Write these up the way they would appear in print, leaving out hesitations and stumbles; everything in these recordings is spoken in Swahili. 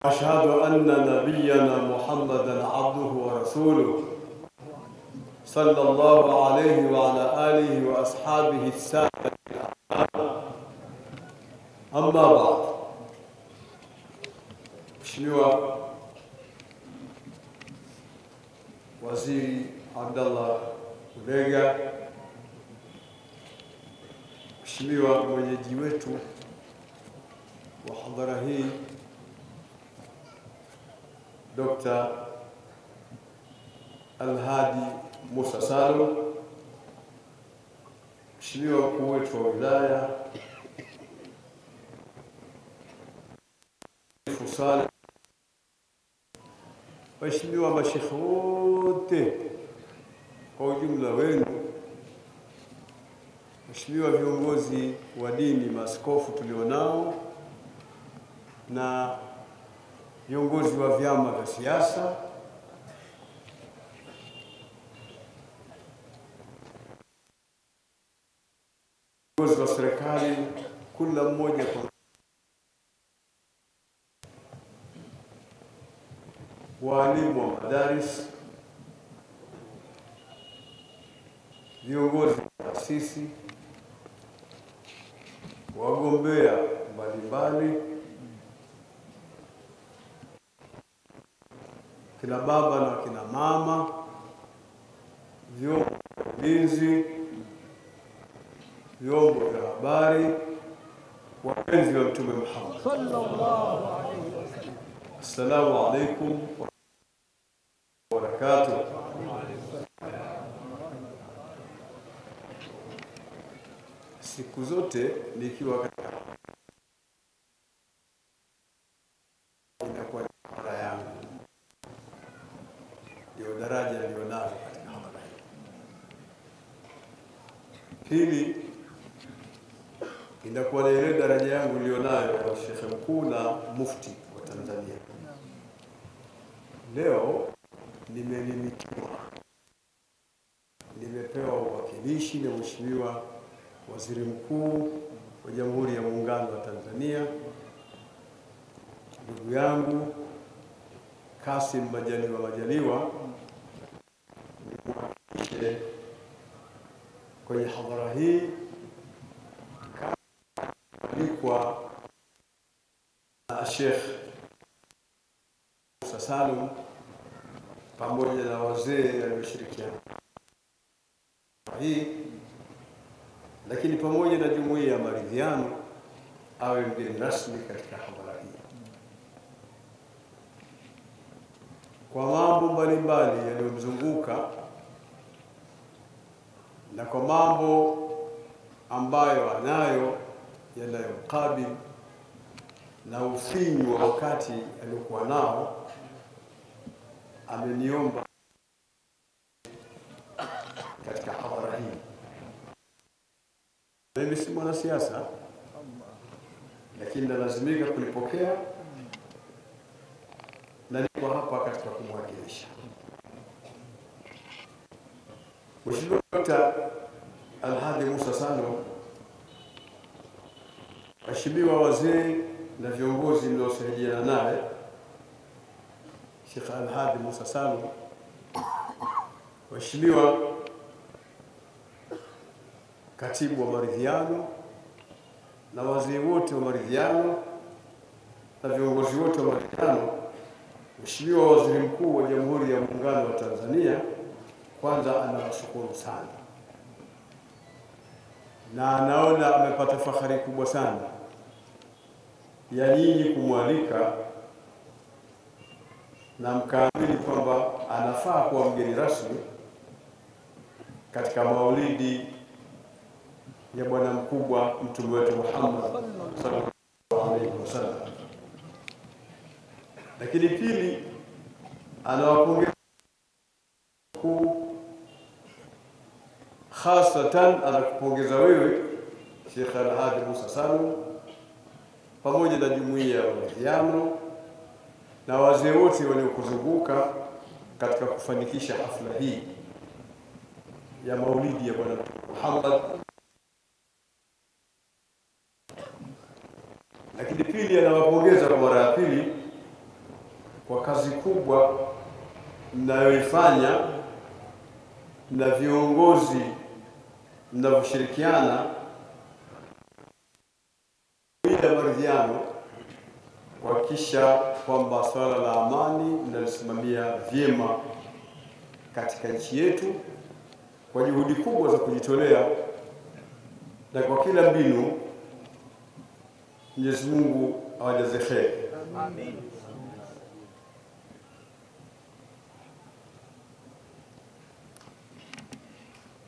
أشهد أن نبينا محمدا عبده ورسوله صلى الله عليه وعلى آله وأصحابه السادة الأعلام. أما بعد. Mheshimiwa Waziri Abdallah Ulega, Mheshimiwa mwenyeji wetu wa hadhara hii Dr. Al-Hadi Musa Salum, Mheshimiwa mkuu wetu wa wilaya Fusale, Mheshimiwa mashekhe wote kwa ujumla wenu, Mheshimiwa viongozi wa dini, maaskofu tulionao na viongozi wa vyama vya siasa, viongozi wa serikali, kila mmoja kwa walimu wa madaris, viongozi wa taasisi, wagombea mbalimbali, kina baba na kina mama, vyombo vya ulinzi, vyombo vya habari, wapenzi wa Mtume Muhammad sallallahu alaihi wasallam. Assalamu alaikum wa barakatuh. Siku zote nikiwa katika inakuwa mara yangu, ndio daraja nilionalo katika hadhara hii. Pili, inakuwa na ile daraja yangu nilionayo kwa Sheikh Mkuu na Mufti wa Tanzania. Leo nimelimitiwa, nimepewa uwakilishi na Mheshimiwa Waziri Mkuu wa Jamhuri ya Muungano wa Tanzania, ndugu yangu Kassim Majaliwa, nimwakilishe kwenye hadhara hii kwa Sheikh Musa Salum pamoja na wazee walioshirikiana hii, lakini pamoja na jumuiya ya maridhiano awe mgeni rasmi katika hadhara hii. Kwa mambo mbalimbali yanayomzunguka na kwa mambo ambayo anayo yanayomkabili na ufinyu wa wakati aliokuwa nao, ameniomba katika hadhara hii. Mimi si mwanasiasa, lakini nalazimika kulipokea na niko hapa katika kumwakilisha. Mheshimiwa Dr. Al-Hadi Musa Salum, Mheshimiwa wazee na viongozi mliosaidiana naye Sheikh Al-Hadi Musa Salum, Mheshimiwa katibu wa maridhiano na wazee wote wa maridhiano na viongozi wote wa maridhiano, Mheshimiwa Waziri Mkuu wa Jamhuri ya Muungano wa Tanzania, kwanza anawashukuru sana na anaona amepata fahari kubwa sana ya nyinyi kumwalika na mkaamini kwamba anafaa kuwa mgeni rasmi katika maulidi ya bwana mkubwa mtume wetu Muhammad sallallahu alaihi wasallam. Lakini pili, anawapongeza hasatan, anakupongeza wewe Sheikh Al-Hadi Musa Salum pamoja na jumuiya ya maridhiano na wazee wote waliokuzunguka katika kufanikisha hafla hii ya maulidi ya bwana Muhammad. Lakini pili, anawapongeza kwa mara ya pili kazi kubwa mnayoifanya na viongozi mnavyoshirikiana bila maridhiano kuhakikisha kwamba swala la amani mnalisimamia vyema katika nchi yetu kwa juhudi kubwa za kujitolea na kwa kila mbinu. Mwenyezi Mungu awajaze kheri. Amen.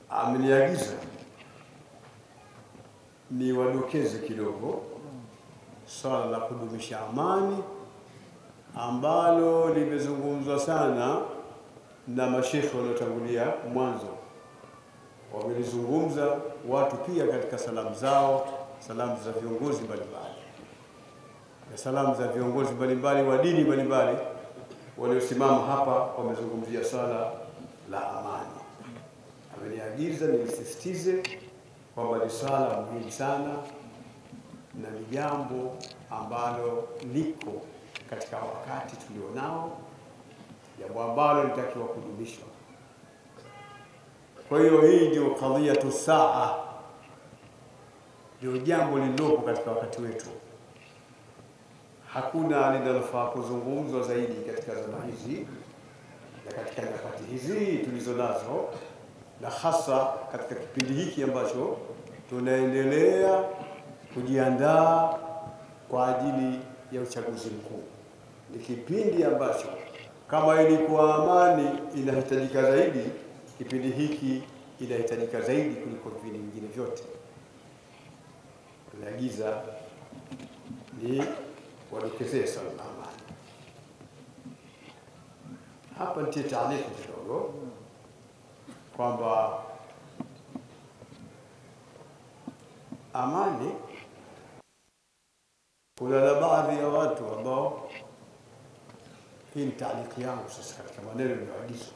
Ameniagiza ni wadokeze kidogo swala la kudumisha amani ambalo limezungumzwa sana na mashekhe waliotangulia mwanzo. Wamelizungumza watu pia katika salamu zao, salamu za viongozi mbalimbali na salamu za viongozi mbalimbali wa dini mbalimbali waliosimama hapa, wamezungumzia swala la amani. Ameniagiza nilisisitize kwamba ni swala muhimu sana na ni jambo ambalo liko katika wakati tulionao, jambo ambalo litakiwa kudumishwa. Kwa hiyo hii ndio kadhiyatu saa, ndio jambo lililopo katika wakati wetu. Hakuna linalofaa kuzungumzwa zaidi katika zama hizi na katika nyakati hizi tulizo nazo, na hasa katika kipindi hiki ambacho tunaendelea kujiandaa kwa ajili ya uchaguzi mkuu. Ni kipindi ambacho kama ilikuwa amani inahitajika zaidi, kipindi hiki inahitajika zaidi kuliko vipindi vingine vyote. Tunaagiza ni wadokezee swala la amani. Hapa nitie taarifa kidogo kwamba amani, kuna na baadhi ya watu ambao, hii ni taaliki yangu sasa katika maneno yaliyoagizwa,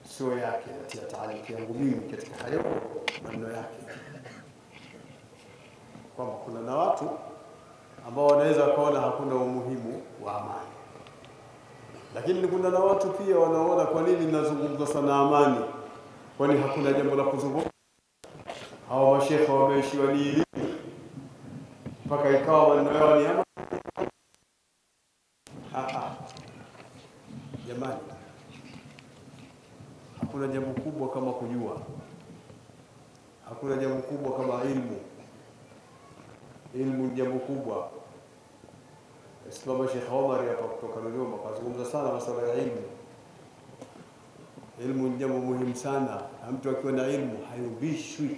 sio yake, natia taaliki yangu mimi katika hayo maneno yake, kwamba kuna na watu ambao wanaweza kuona hakuna umuhimu wa amani, lakini kuna na watu pia wanaona kwa nini ninazungumza sana amani, kwani hakuna jambo la kuzungumza. Hao mashekhe wameishiwa ni elimu mpaka ikawa maneno yao ni amani. Jamani, hakuna jambo kubwa kama kujua, hakuna jambo kubwa kama ilmu. Ilmu ni jambo kubwa. Islam Sheikh Omar hapa kutoka Dodoma kazungumza sana masuala ya ilmu. Ilmu ni jambo muhimu sana, na mtu akiwa na ilmu hayumbishwi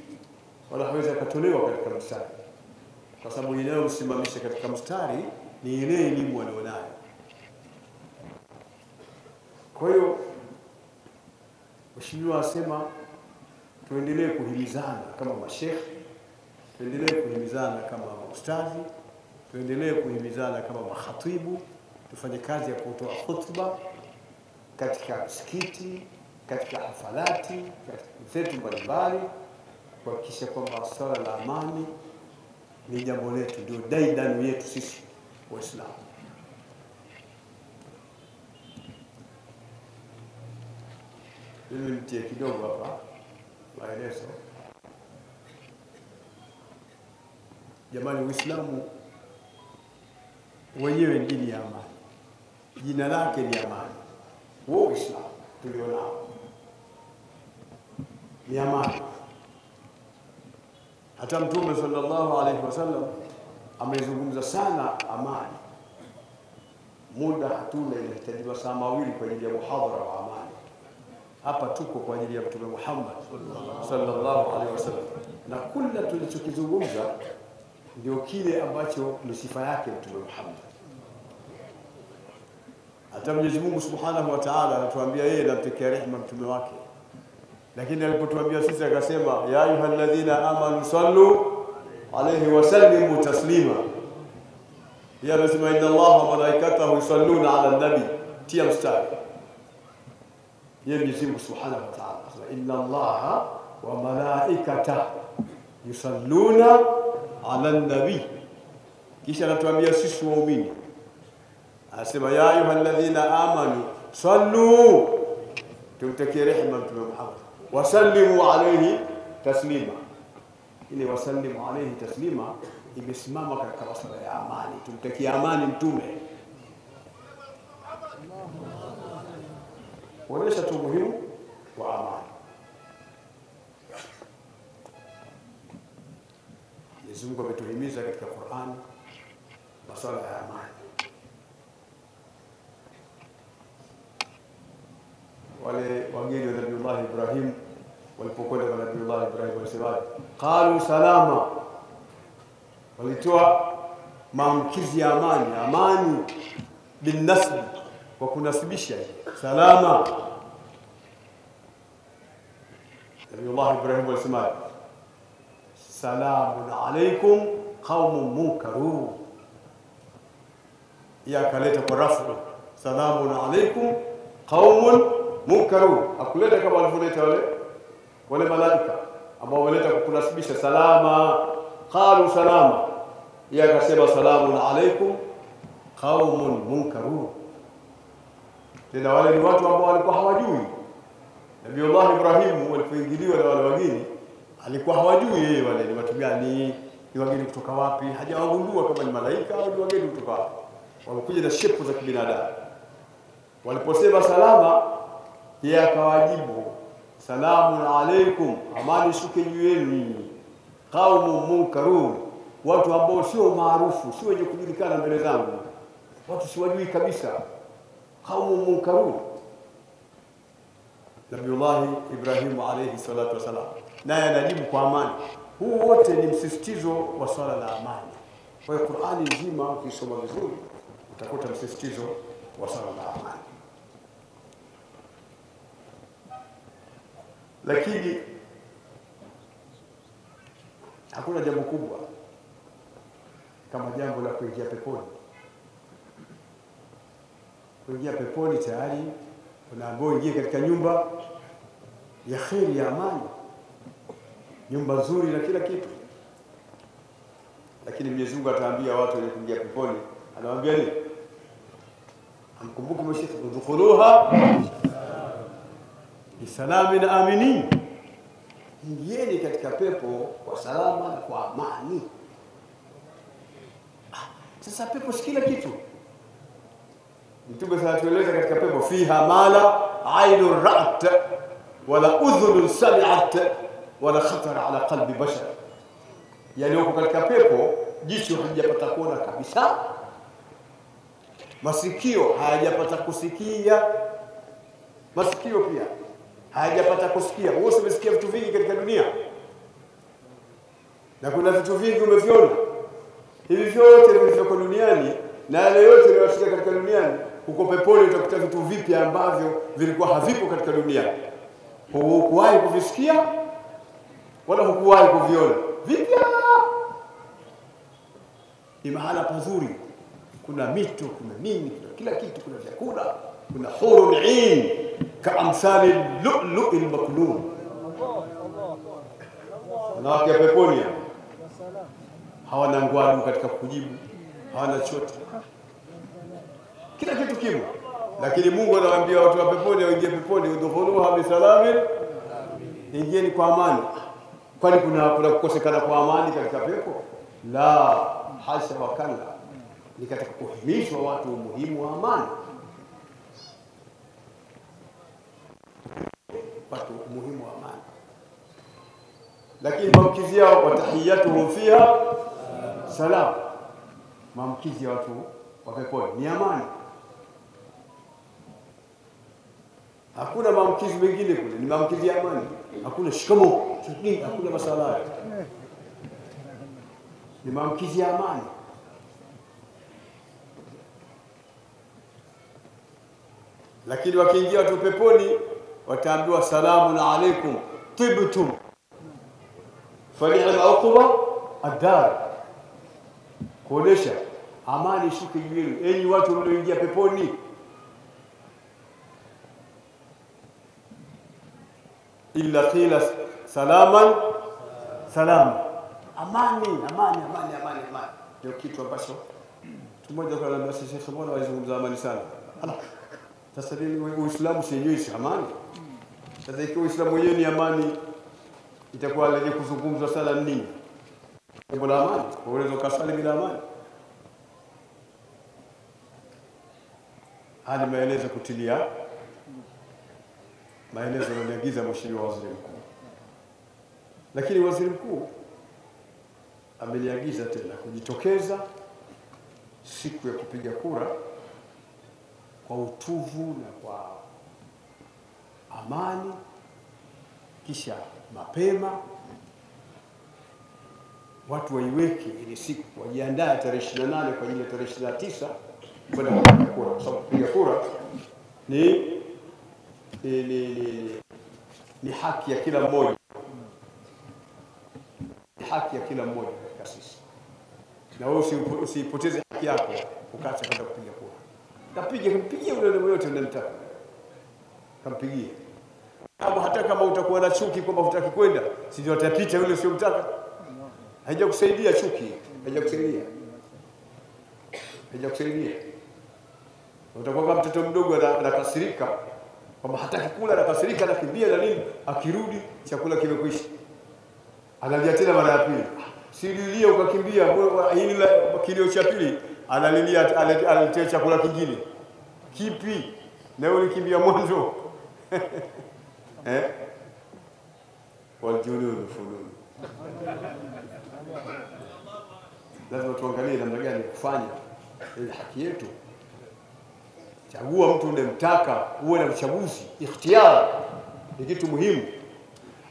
wala hawezi akatolewa katika mstari, kwa sababu inayomsimamisha katika mstari ni ile elimu anayonayo. Kwa hiyo Mheshimiwa asema tuendelee kuhimizana kama mashekhe, tuendelee kuhimizana kama maustadhi, tuendelee kuhimizana kama makhatibu, tufanye kazi ya kutoa khutba katika msikiti, katika hafalati, katika zetu mbalimbali, kuhakikisha kwamba swala la amani ni jambo letu, ndio daidanu yetu sisi Waislamu. Mimi nitie kidogo hapa maelezo. Jamani, Uislamu wenyewe ni dini ya amani, jina lake ni amani. Huo Uislamu tulionao ni amani. Hata Mtume sallallahu alaihi wasallam amezungumza sana amani. Muda hatuna, inahitaji masaa mawili kwa ajili ya muhadhara wa amani. Hapa tuko kwa ajili ya Mtume Muhammad sallallahu alaihi wasallam, na kila tulichokizungumza ndio kile ambacho ni sifa yake Mtume Muhammad. Hata Mwenyezi Mungu Subhanahu wa Ta'ala anatuambia yeye anamtekea rehema mtume wake, lakini alipotuambia sisi akasema ya ayyuhalladhina amanu sallu alayhi wa sallimu taslima. Yeye anasema inna Allaha wa malaikatahu yusalluna ala nabi, tia mstari. Yeye Mwenyezi Mungu Subhanahu wa Ta'ala anasema inna Allaha wa malaikatahu yusalluna ala nabi, kisha anatuambia sisi waumini, Anasema ya ayyuhalladhina amanu sallu, tumtakie rehema Mtume Muhammad, wasallimu alayhi taslima. Ile wasallimu alayhi taslima imesimama katika masuala ya amani, tumtakie amani Mtume. Kuonesha tu muhimu wa amani. Mwenyezi Mungu ametuhimiza katika Qur'an masuala ya amani. Wale wageni wa Nabii Ibrahim walipokwenda kwa Nabii Ibrahim walisema qalu salama, walitoa maamkizi ya amani, amani bin nasb, kwa kunasibisha salama. Nabii Ibrahim walisema salamun alaykum qaumun munkarun, ya kaleta kwa rafu salamun alaykum qaumun munkarun, akuleta kama walivyoleta wale malaika ambao waleta kunasibisha salama. Qalu salama, ya akasema salamun alaykum qaumun munkarun. Tena wale ni watu ambao walikuwa hawajui. Nabii Ibrahim walipoingiliwa na wale wageni alikuwa hawajui yeye wale ni watu gani, ni wageni kutoka wapi, hajawagundua kama ni malaika au ni wageni kutoka wapi. Walikuja na shepu za kibinadamu. Waliposema salama, yeye akawajibu salamun alaykum, amani shuke juu yenu, qaumun munkarun, watu ambao sio maarufu, sio wenye kujulikana mbele zangu, watu siwajui kabisa, qaumun munkarun. Nabii Ibrahim alayhi salatu wasalam naye anajibu kwa amani. Huu wote ni msisitizo wa swala la amani. Kwa hiyo Qur'ani nzima ukisoma vizuri utakuta msisitizo wa swala la amani. Lakini hakuna jambo kubwa kama jambo la kuingia peponi. Kuingia peponi tayari unaambiwa ingie katika nyumba ya kheri, ya amani, nyumba nzuri na kila kitu. Lakini Mwenyezi Mungu ataambia watu wenye kuingia peponi, anawaambia nini? Amkumbuke mshika udkhuluha bisalamin aminin, ingieni katika pepo kwa salama na kwa amani. Sasa pepo si kila kitu. Mtume anatueleza katika pepo fiha mala ainun ra'at wala udhunun sami'at wala khatara ala qalbi bashar, yani huko katika pepo jicho halijapata kuona kabisa, masikio hayajapata kusikia, masikio pia hayajapata kusikia. Wewe umesikia vitu vingi katika dunia na kuna vitu vingi umeviona. Hivi vyote vilivyoko duniani na yale yote yanayosikia katika duniani, huko peponi utakuta vitu vipi ambavyo vilikuwa havipo katika dunia. Hukuwahi kuvisikia wala hukuwahi kuviona. Vipya. Ni mahala pazuri. Kuna mito, kuna nini, kuna kila kitu, kuna vyakula, kuna hurun 'ain kaamsali lu'lu'il maknun. Wanawake ya peponi hawana ngwadu katika kujibu, hawana chote, kila kitu kimo. Lakini Mungu anawaambia watu wa peponi waingie peponi, udkhuluha bisalamin, ingieni kwa amani. Kwani kuna kukosekana kwa amani katika pepo? La, hasha wa kalla. Ni katika kuhimishwa watu umuhimu wa amani, watu umuhimu wa amani. Lakini maamkizi yao, watahiyatuhum fiha salam, maamkizi ya watu wa peponi ni amani. Hakuna maamkizi mengine kule, ni maamkizi ya amani. Hakuna shikamo, hakuna masala, ni maamkizi ya amani. Lakini wakiingia watu peponi wataambiwa salamun alaykum tibtum fali'al uqba ad-dar, kuonesha amani shuke juu yenu enyi watu mlioingia peponi. Illa qila salaman salam, amani amani amani amani amani, ndio kitu ambacho mmoja kwa basi Sheikh mbona wazungumza amani sana? Sasa nini Uislamu si amani? Sasa ikiwa Uislamu wenyewe ni amani, itakuwa lenye kuzungumzwa sana nini? Jambo la amani, unaweza kusali bila amani? Hadi maelezo kutilia maelezo yanayoagiza Mheshimiwa Waziri Mkuu. Lakini Waziri Mkuu ameliagiza tena kujitokeza siku ya kupiga kura kwa utuvu na kwa amani, kisha mapema watu waiweke ile siku, wajiandae tarehe 28 kwa ajili ya tarehe 29 kwenda kupiga kura, kwa sababu kupiga kura ni haki ya kila mmoja, haki ya kila mmoja katika sisi. Na wewe usipoteze haki yako ukaacha kwenda kupiga kura. Kampigie yule yote unamtaka, kampigie. Hata kama utakuwa na chuki kwamba hutaki kwenda, sio atapita yule usiyomtaka. Haijakusaidia chuki, haijakusaidia. Utakuwa kama mtoto mdogo anakasirika kwamba hataki kula, anakasirika, anakimbia na nini, akirudi chakula kimekwisha. Analia tena mara ya pili. Sililia ukakimbia, hili kilio cha pili analilia, aletea chakula kingine. Kipi? Na wewe ulikimbia mwanzo. Waljununu fununu. Lazima tuangalie namna gani kufanya ile haki yetu. Chagua mtu unayemtaka, uwe na uchaguzi, ikhtiyar ni kitu muhimu.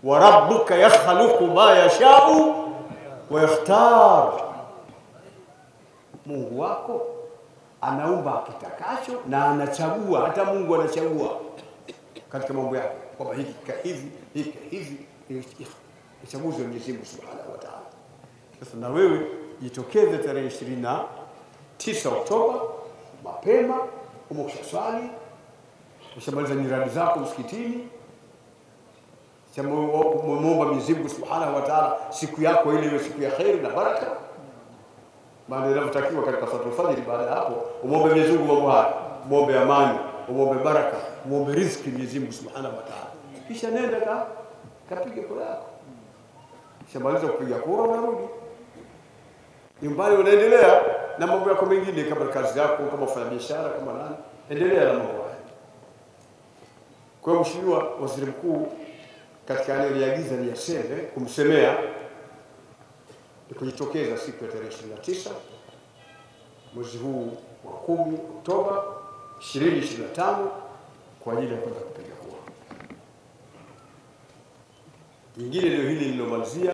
Wa rabbuka yakhluqu ma yasha'u wa yakhtar. Mungu wako anaumba kitakacho na anachagua. Hata Mungu anachagua katika mambo yake kwamba hivi uchaguzi wa Mwenyezi Mungu Subhanahu wa Ta'ala. Sasa na wewe jitokeze tarehe 29 Oktoba mapema, umeshaswali, ushamaliza nyiradi zako msikitini, muomba Mwenyezi Mungu Subhanahu wa Ta'ala siku yako ile iwe siku ya khair na baraka. Maana inavyotakiwa katika swala al-fajr. Baada ya hapo umuombe Mwenyezi Mungu mambo haya, muombe amani, muombe baraka, muombe riziki Mwenyezi Mungu Subhanahu wa Ta'ala. Kisha nenda kapige kura yako. Shamaliza kupiga kura unarudi nyumbani, unaendelea na mambo yako mengine, kama kazi yako, kama ufanya biashara, kama nani, endelea na mambo haya. Kwa hiyo Mheshimiwa Waziri Mkuu katika aliyoagiza ni yaseme kumsemea ni kujitokeza siku ya tarehe 29 mwezi huu wa 10 Oktoba 2025 kwa ajili ya kwenda kupiga kura. Nyingine ndio hili nililomalizia.